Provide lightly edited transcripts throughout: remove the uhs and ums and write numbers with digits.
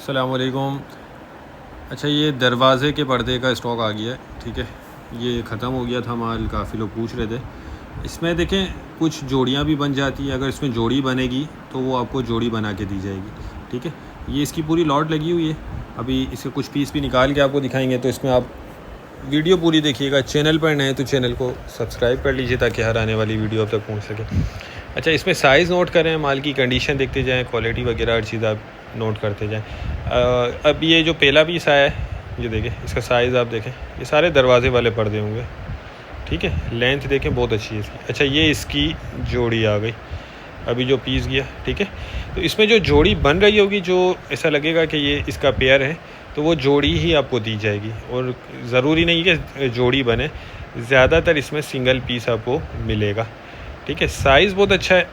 अस्सलामुअलैकुम। अच्छा, ये दरवाज़े के पर्दे का स्टॉक आ गया है, ठीक है। ये ख़त्म हो गया था माल, काफ़ी लोग पूछ रहे थे। इसमें देखें कुछ जोड़ियाँ भी बन जाती हैं, अगर इसमें जोड़ी बनेगी तो वो आपको जोड़ी बना के दी जाएगी, ठीक है। ये इसकी पूरी लॉट लगी हुई है। अभी इसके कुछ पीस भी निकाल के आपको दिखाएंगे, तो इसमें आप वीडियो पूरी देखिएगा। चैनल पर नए तो चैनल को सब्सक्राइब कर लीजिए ताकि हर आने वाली वीडियो अब तक पहुँच सके। अच्छा, इसमें साइज़ नोट करें, माल की कंडीशन देखते जाएँ, क्वालिटी वगैरह हर चीज़ आप नोट करते जाएँ। अब ये जो पहला पीस आया है, ये देखें, इसका साइज़ आप देखें, ये सारे दरवाजे वाले पर्दे होंगे, ठीक है। लेंथ देखें, बहुत अच्छी है इसकी। अच्छा, ये इसकी जोड़ी आ गई, अभी जो पीस गया, ठीक है। तो इसमें जो जोड़ी बन रही होगी, जो ऐसा लगेगा कि ये इसका पेयर है, तो वो जोड़ी ही आपको दी जाएगी। और ज़रूरी नहीं कि जोड़ी बने, ज़्यादातर इसमें सिंगल पीस आपको मिलेगा, ठीक है। साइज़ बहुत अच्छा है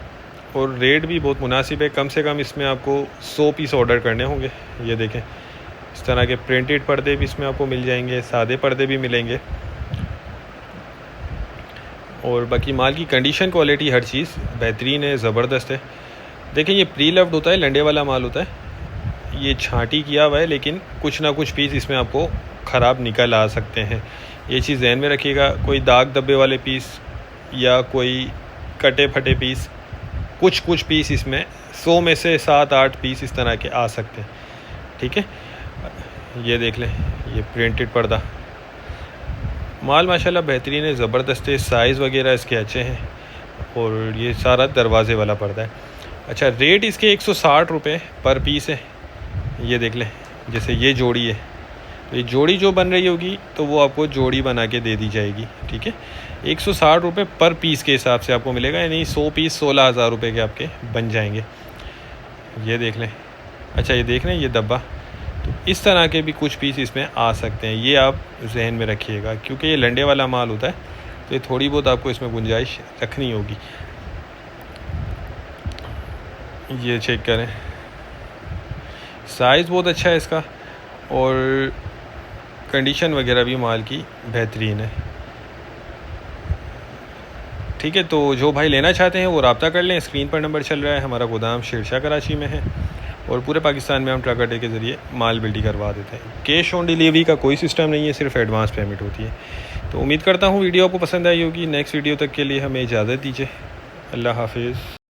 और रेट भी बहुत मुनासिब है। कम से कम इसमें आपको 100 पीस ऑर्डर करने होंगे। ये देखें, इस तरह के प्रिंटेड पर्दे भी इसमें आपको मिल जाएंगे, सादे पर्दे भी मिलेंगे। और बाकी माल की कंडीशन, क्वालिटी, हर चीज़ बेहतरीन है, ज़बरदस्त है। देखें, ये प्री लव्ड होता है, लंडे वाला माल होता है। ये छांटी किया हुआ है, लेकिन कुछ ना कुछ पीस इसमें आपको ख़राब निकल आ सकते हैं। ये चीज़ ध्यान में रखिएगा। कोई दाग धब्बे वाले पीस या कोई कटे फटे पीस, कुछ पीस इसमें 100 में से 7-8 पीस इस तरह के आ सकते हैं, ठीक है। ये देख लें, ये प्रिंटेड पर्दा, माल माशाल्लाह बेहतरीन है, ज़बरदस्त है। साइज़ वगैरह इसके अच्छे हैं। और ये सारा दरवाज़े वाला पर्दा है। अच्छा, रेट इसके 160 रुपये पर पीस है। ये देख लें, जैसे ये जोड़ी है, तो ये जोड़ी जो बन रही होगी तो वो आपको जोड़ी बना के दे दी जाएगी, ठीक है। 160 रुपये पर पीस के हिसाब से आपको मिलेगा, यानी 100 पीस 16,000 रुपये के आपके बन जाएंगे। ये देख लें। अच्छा, ये देख लें, ये डब्बा, तो इस तरह के भी कुछ पीस इसमें आ सकते हैं। ये आप जहन में रखिएगा, क्योंकि ये लंडे वाला माल होता है, तो ये थोड़ी बहुत आपको इसमें गुंजाइश रखनी होगी। ये चेक करें, साइज़ बहुत अच्छा है इसका और कंडीशन वगैरह भी माल की बेहतरीन है, ठीक है। तो जो भाई लेना चाहते हैं वो रब्ता कर लें, स्क्रीन पर नंबर चल रहा है। हमारा गोदाम शेरशाह कराची में है और पूरे पाकिस्तान में हम ट्रक अड्डे के ज़रिए माल बिल्डी करवा देते हैं। कैश ऑन डिलीवरी का कोई सिस्टम नहीं है, सिर्फ एडवांस पेमेंट होती है। तो उम्मीद करता हूँ वीडियो आपको पसंद आई होगी। नेक्स्ट वीडियो तक के लिए हमें इजाज़त दीजिए। अल्लाह हाफिज़।